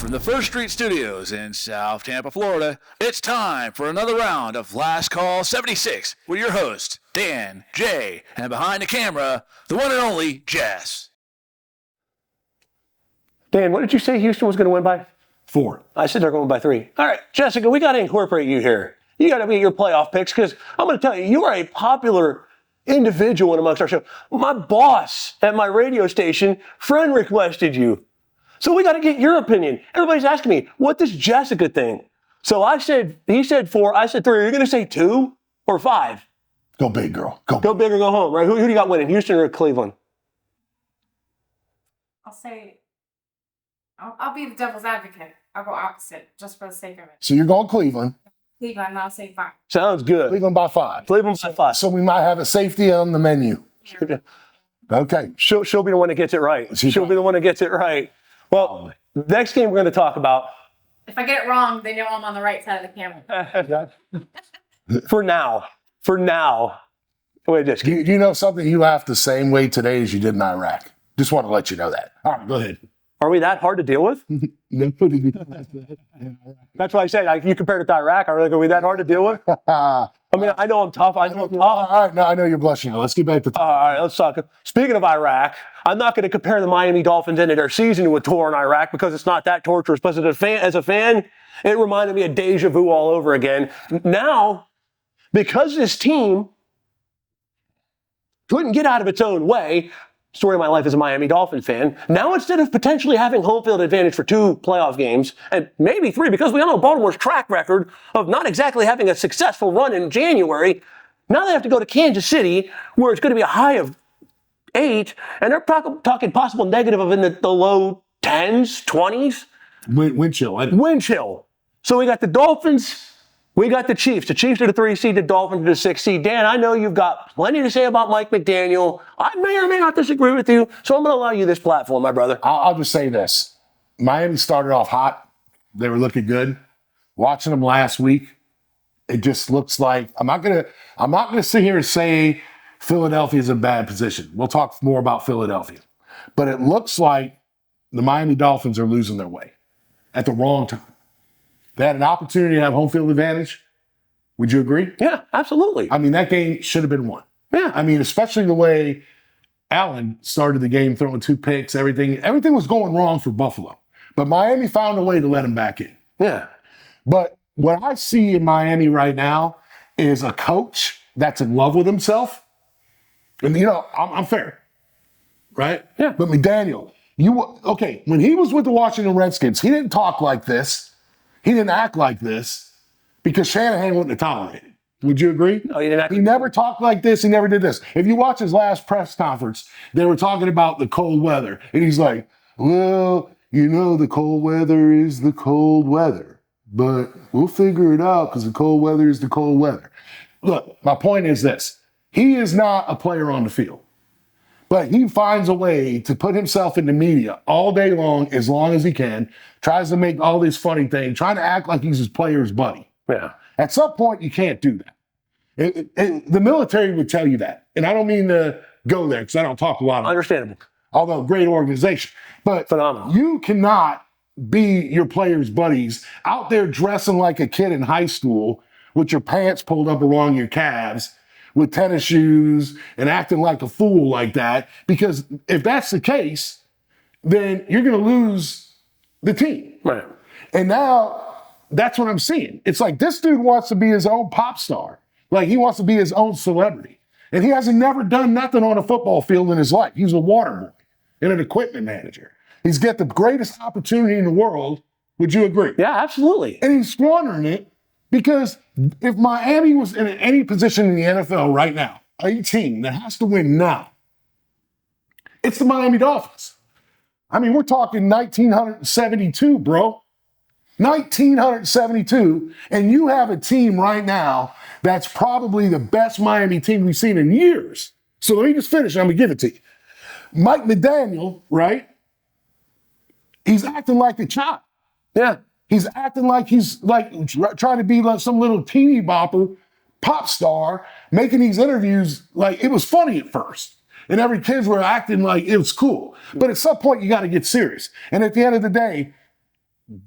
from the First Street Studios in South Tampa, Florida, it's time for another round of Last Call 76 with your host, Dan, Jay, and behind the camera, the one and only Jess. Dan, what did you say Houston was going to win by? 4. I said they're going by 3. All right, Jessica, we got to incorporate you here. You got to be your playoff picks because I'm going to tell you, you are a popular individual amongst our show. My boss at my radio station, friend requested you. So we got to get your opinion. Everybody's asking me, what this Jessica thing? So he said 4, I said 3. Are you going to say 2 or 5? Go big, girl. Go big or go home, right? Who do you got winning, Houston or Cleveland? I'll be the devil's advocate. I'll go opposite just for the sake of it. So you're going Cleveland. Cleveland, I'll say 5. Sounds good. Cleveland by 5. Cleveland by 5. So we might have a safety on the menu. Sure. Okay. She'll be the one that gets it right. She'll be the one that gets it right. Well, next game we're going to talk about. If I get it wrong, they know I'm on the right side of the camera. For now. Wait, just Do you know something? You laughed the same way today as you did in Iraq. Just want to let you know that. All right, go ahead. Are we that hard to deal with? That's why I said, you compared it to Iraq, are we that hard to deal with? I mean, I know I'm tough. All right, no, I know you're blushing. Let's get back to all right, let's talk. Speaking of Iraq, I'm not going to compare the Miami Dolphins end of their season to a tour in Iraq because it's not that torturous. But as a fan, it reminded me of deja vu all over again. Now, because this team couldn't get out of its own way, story of my life as a Miami Dolphin fan. Now, instead of potentially having home field advantage for 2 playoff games, and maybe 3, because we all know Baltimore's track record of not exactly having a successful run in January, now they have to go to Kansas City, where it's going to be a high of 8, and they're talking possible negative of in the low 10s, 20s. wind chill. Wind chill. So we got the Dolphins. We got the Chiefs. The Chiefs are the 3 seed, the Dolphins are the 6 seed. Dan, I know you've got plenty to say about Mike McDaniel. I may or may not disagree with you, so I'm going to allow you this platform, my brother. I'll just say this. Miami started off hot. They were looking good. Watching them last week, it just looks like I'm not gonna sit here and say Philadelphia is in a bad position. We'll talk more about Philadelphia. But it looks like the Miami Dolphins are losing their way at the wrong time. They had an opportunity to have home field advantage. Would you agree? Yeah, absolutely. I mean, that game should have been won. Yeah. I mean, especially the way Allen started the game, throwing 2 picks, everything was going wrong for Buffalo. But Miami found a way to let him back in. Yeah. But what I see in Miami right now is a coach that's in love with himself. And, I'm fair, right? Yeah. But McDaniel, when he was with the Washington Redskins, he didn't talk like this. He didn't act like this because Shanahan wouldn't have tolerated it. Would you agree? No, he didn't. He never talked like this. He never did this. If you watch his last press conference, they were talking about the cold weather. And he's like, well, the cold weather is the cold weather. But we'll figure it out because the cold weather is the cold weather. Look, my point is this. He is not a player on the field. But he finds a way to put himself in the media all day long as he can, tries to make all these funny things, trying to act like he's his player's buddy. Yeah. At some point, you can't do that. The military would tell you that. And I don't mean to go there because I don't talk a lot about it. Understandable. Although great organization. But phenomenal. You cannot be your players' buddies out there dressing like a kid in high school with your pants pulled up along your calves, with tennis shoes and acting like a fool like that, because if that's the case, then you're going to lose the team. Right. And now that's what I'm seeing. It's like this dude wants to be his own pop star. Like he wants to be his own celebrity. And he hasn't never done nothing on a football field in his life. He's a water boy and an equipment manager. He's got the greatest opportunity in the world. Would you agree? Yeah, absolutely. And he's squandering it. Because if Miami was in any position in the NFL right now, a team that has to win now, it's the Miami Dolphins. I mean, we're talking 1972, bro. 1972, and you have a team right now that's probably the best Miami team we've seen in years. So let me just finish, and I'm going to give it to you. Mike McDaniel, right? He's acting like a child. Yeah. He's acting like he's trying to be like some little teeny bopper pop star, making these interviews like it was funny at first. And every kids were acting like it was cool. But at some point, you got to get serious. And at the end of the day,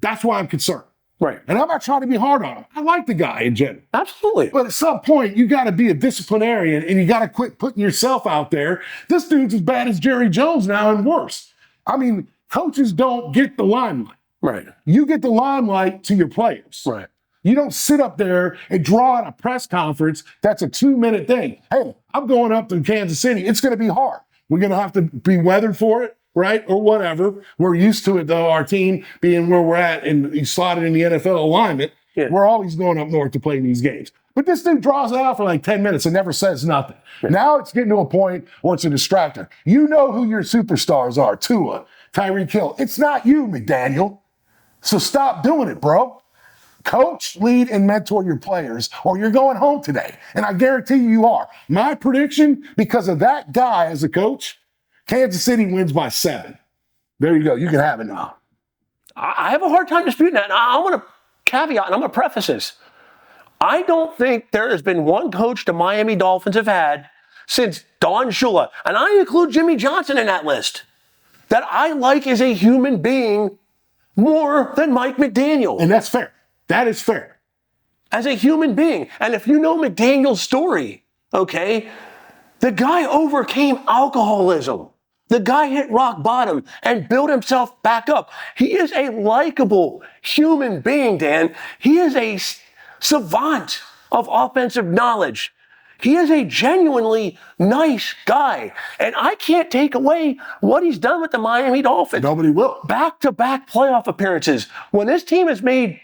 That's why I'm concerned. Right. And I'm not trying to be hard on him. I like the guy in general. Absolutely. But at some point, you got to be a disciplinarian and you got to quit putting yourself out there. This dude's as bad as Jerry Jones now and worse. I mean, coaches don't get the limelight. Right. You get the limelight to your players. Right. You don't sit up there and draw out a press conference that's a 2-minute thing. Hey, I'm going up to Kansas City. It's going to be hard. We're going to have to be weathered for it, right? Or whatever. We're used to it, though, our team being where we're at and slotted in the NFL alignment. Yeah. We're always going up north to play these games. But this dude draws it out for like 10 minutes and never says nothing. Yeah. Now it's getting to a point where it's a distractor. You know who your superstars are, Tua, Tyreek Hill. It's not you, McDaniel. So stop doing it, bro. Coach, lead, and mentor your players, or you're going home today. And I guarantee you are. My prediction, because of that guy as a coach, Kansas City wins by 7. There you go. You can have it now. I have a hard time disputing that. And I want to caveat, and I'm going to preface this. I don't think there has been one coach the Miami Dolphins have had since Don Shula, and I include Jimmy Johnson in that list, that I like as a human being more than Mike McDaniel. And that's fair. That is fair. As a human being. And if you know McDaniel's story, okay, the guy overcame alcoholism. The guy hit rock bottom and built himself back up. He is a likable human being, Dan. He is a savant of offensive knowledge. He is a genuinely nice guy. And I can't take away what he's done with the Miami Dolphins. Nobody will. Back-to-back playoff appearances. When this team has made,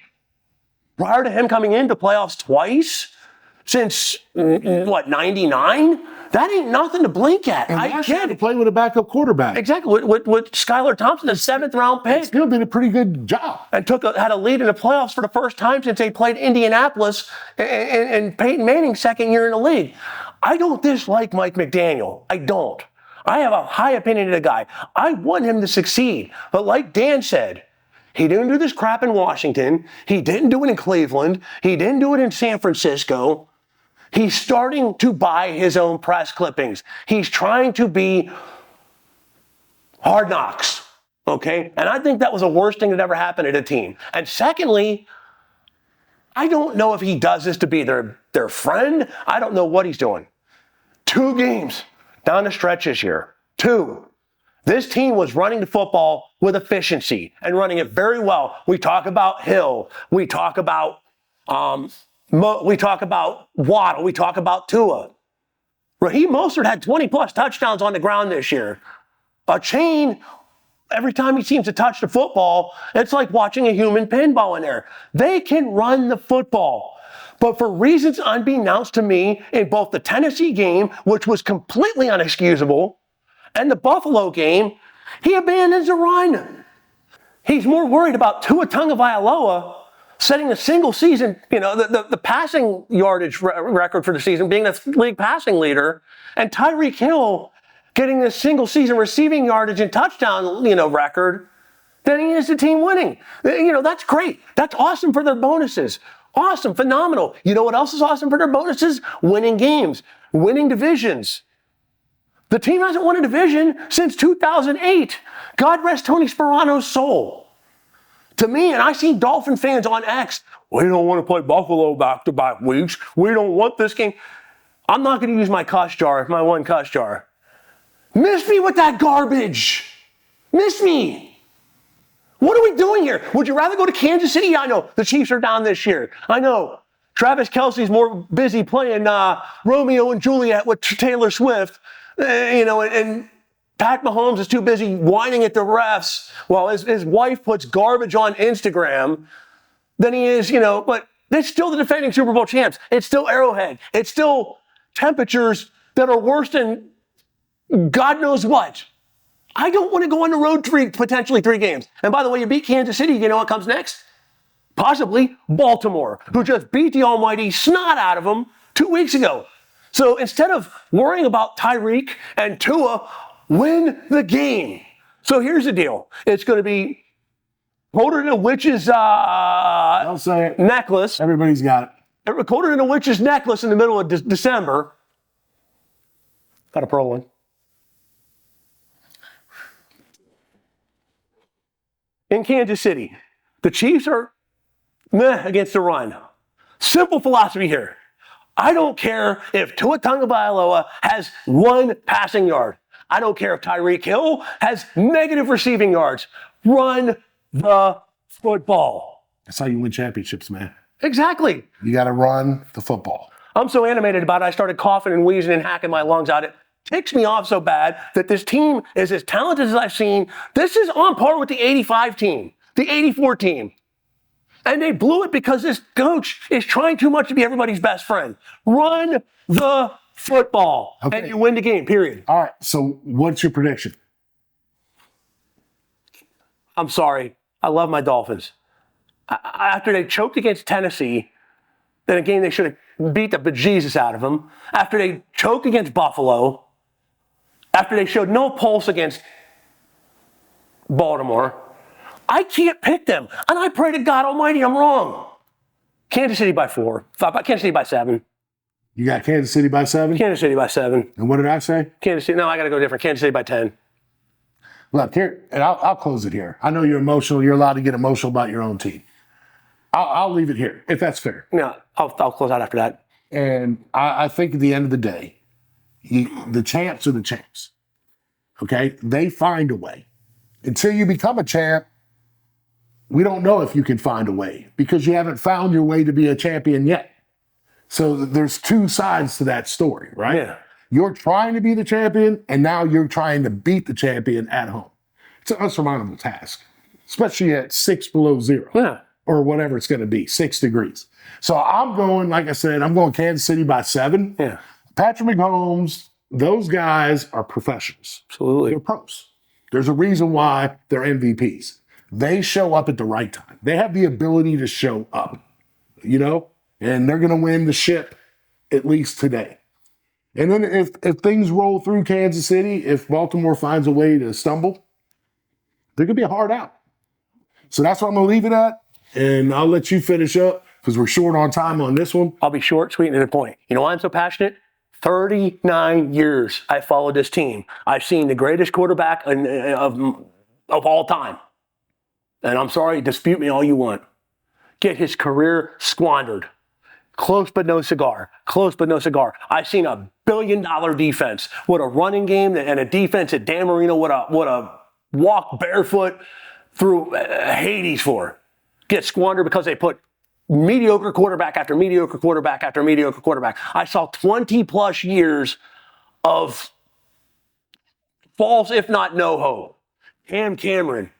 prior to him coming into playoffs twice, since, 99? That ain't nothing to blink at. And I get to it. play with a backup quarterback. Exactly. With Skylar Thompson, a 7th-round pick. Still did a pretty good job. And had a lead in the playoffs for the first time since they played Indianapolis and Peyton Manning's second year in the league. I don't dislike Mike McDaniel. I don't. I have a high opinion of the guy. I want him to succeed. But like Dan said, he didn't do this crap in Washington. He didn't do it in Cleveland. He didn't do it in San Francisco. He's starting to buy his own press clippings. He's trying to be Hard Knocks, okay? And I think that was the worst thing that ever happened at a team. And secondly, I don't know if he does this to be their friend. I don't know what he's doing. 2 games down the stretch this year. 2. This team was running the football with efficiency and running it very well. We talk about Hill. We talk about Waddle. We talk about Tua. Raheem Mostert had 20-plus touchdowns on the ground this year. A chain, every time he seems to touch the football, it's like watching a human pinball in there. They can run the football. But for reasons unbeknownst to me, in both the Tennessee game, which was completely unexcusable, and the Buffalo game, he abandons the run. He's more worried about Tua Tagovailoa setting a single season, the passing yardage record for the season, being the league passing leader, and Tyreek Hill getting this single season receiving yardage and touchdown, record, than he is the team winning. That's great. That's awesome for their bonuses. Awesome, phenomenal. You know what else is awesome for their bonuses? Winning games, winning divisions. The team hasn't won a division since 2008. God rest Tony Sperano's soul. To me, and I see Dolphin fans on X, we don't want to play Buffalo back-to-back weeks. We don't want this game. I'm not going to use my cuss jar, my one cuss jar. Miss me with that garbage. Miss me. What are we doing here? Would you rather go to Kansas City? I know the Chiefs are down this year. I know Travis Kelce's more busy playing Romeo and Juliet with Taylor Swift, and Pat Mahomes is too busy whining at the refs while his wife puts garbage on Instagram than he is, but it's still the defending Super Bowl champs. It's still Arrowhead. It's still temperatures that are worse than God knows what. I don't want to go on the road potentially 3 games. And by the way, you beat Kansas City, you know what comes next? Possibly Baltimore, who just beat the almighty snot out of them 2 weeks ago. So instead of worrying about Tyreek and Tua, win the game. So here's the deal. It's going to be colder than a witch's I'll say it. necklace. Everybody's got it. Colder than a witch's necklace in the middle of December. Got a pearl one. In Kansas City. The Chiefs are meh against the run. Simple philosophy here. I don't care if Tua Tagovailoa has 1 passing yard. I don't care if Tyreek Hill has negative receiving yards. Run the football. That's how you win championships, man. Exactly. You got to run the football. I'm so animated about it, I started coughing and wheezing and hacking my lungs out. It ticks me off so bad that this team is as talented as I've seen. This is on par with the 85 team, the 84 team. And they blew it because this coach is trying too much to be everybody's best friend. Run the football, and you win the game, period. All right, so what's your prediction? I'm sorry. I love my Dolphins. After they choked against Tennessee, then a game they should have beat the bejesus out of them. After they choked against Buffalo, after they showed no pulse against Baltimore, I can't pick them. And I pray to God Almighty I'm wrong. Kansas City by 4. Kansas City by 7. You got Kansas City by 7? Kansas City by 7. And what did I say? Kansas City. No, I got to go different. Kansas City by 10. Look, here, and I'll close it here. I know you're emotional. You're allowed to get emotional about your own team. I'll leave it here, if that's fair. Yeah, I'll close out after that. And I think at the end of the day, the champs are the champs. Okay? They find a way. Until you become a champ, we don't know if you can find a way because you haven't found your way to be a champion yet. So there's 2 sides to that story, right? Yeah. You're trying to be the champion, and now you're trying to beat the champion at home. It's an unsurmountable task, especially at 6 below 0. Yeah. Or whatever it's going to be, 6 degrees. So I'm going, like I said, I'm going Kansas City by 7. Yeah. Patrick Mahomes, those guys are professionals. Absolutely. They're pros. There's a reason why they're MVPs. They show up at the right time. They have the ability to show up, and they're going to win the ship at least today. And then if things roll through Kansas City, if Baltimore finds a way to stumble, they're going to be a hard out. So that's what I'm going to leave it at. And I'll let you finish up because we're short on time on this one. I'll be short, sweet, and to the point. You know why I'm so passionate? 39 years I followed this team. I've seen the greatest quarterback of all time. And I'm sorry, dispute me all you want. Get his career squandered. Close but no cigar. Close but no cigar. I've seen a $1 billion defense with a running game and a defense at Dan Marino would a walk barefoot through Hades for. Get squandered because they put mediocre quarterback after mediocre quarterback after mediocre quarterback. I saw 20 plus years of false, if not no hope. Cam Cameron.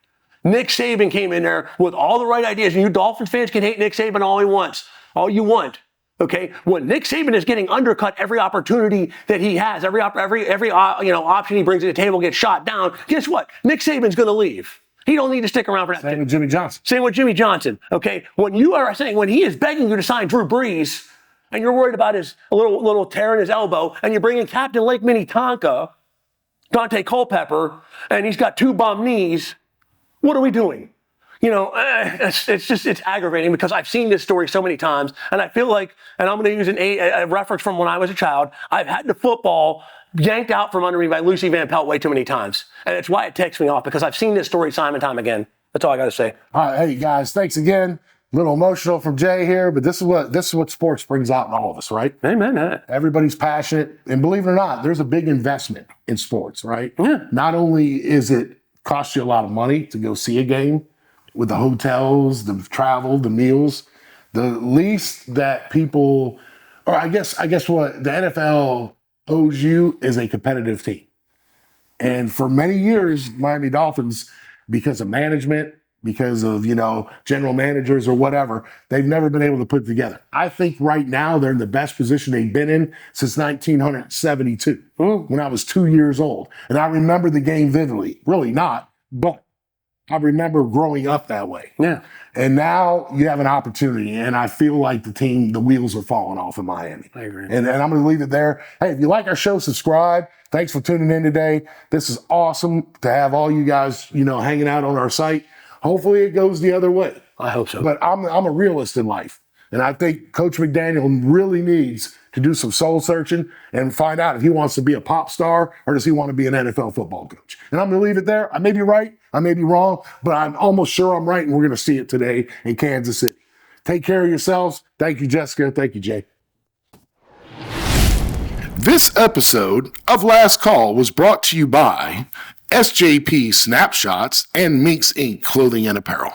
Nick Saban came in there with all the right ideas. And you Dolphins fans can hate Nick Saban all he wants, all you want. Okay, when Nick Saban is getting undercut every opportunity that he has, every option he brings to the table gets shot down. Guess what? Nick Saban's going to leave. He don't need to stick around for that. Same with Jimmy Johnson. Same with Jimmy Johnson. Okay, when he is begging you to sign Drew Brees, and you're worried about his little tear in his elbow, and you bring in Captain Lake Minnetonka, Dante Culpepper, and he's got 2 bum knees. What are we doing? It's aggravating because I've seen this story so many times, and I feel like, and I'm going to use a reference from when I was a child, I've had the football yanked out from under me by Lucy Van Pelt way too many times. And it's why it ticks me off, because I've seen this story time and time again. That's all I got to say. All right, hey guys, thanks again. A little emotional from Jay here, but this is what sports brings out in all of us, right? Amen. Everybody's passionate, and believe it or not, there's a big investment in sports, right? Yeah. Not only is it cost you a lot of money to go see a game with the hotels, the travel, the meals, the least that people, or I guess what the NFL owes you is a competitive team. And for many years, Miami Dolphins, because of management, because of, general managers or whatever, they've never been able to put it together. I think right now they're in the best position they've been in since 1972, when I was 2 years old. And I remember the game vividly. Really not, but I remember growing up that way. Yeah. And now you have an opportunity, and I feel like the wheels are falling off in Miami. I agree. And I'm going to leave it there. Hey, if you like our show, subscribe. Thanks for tuning in today. This is awesome to have all you guys, hanging out on our site. Hopefully it goes the other way. I hope so. But I'm a realist in life. And I think Coach McDaniel really needs to do some soul searching and find out if he wants to be a pop star or does he want to be an NFL football coach. And I'm going to leave it there. I may be right. I may be wrong, but I'm almost sure I'm right, and we're going to see it today in Kansas City. Take care of yourselves. Thank you, Jessica. Thank you, Jay. This episode of Last Call was brought to you by SJP Snapshots and Minx Inc. Clothing and Apparel.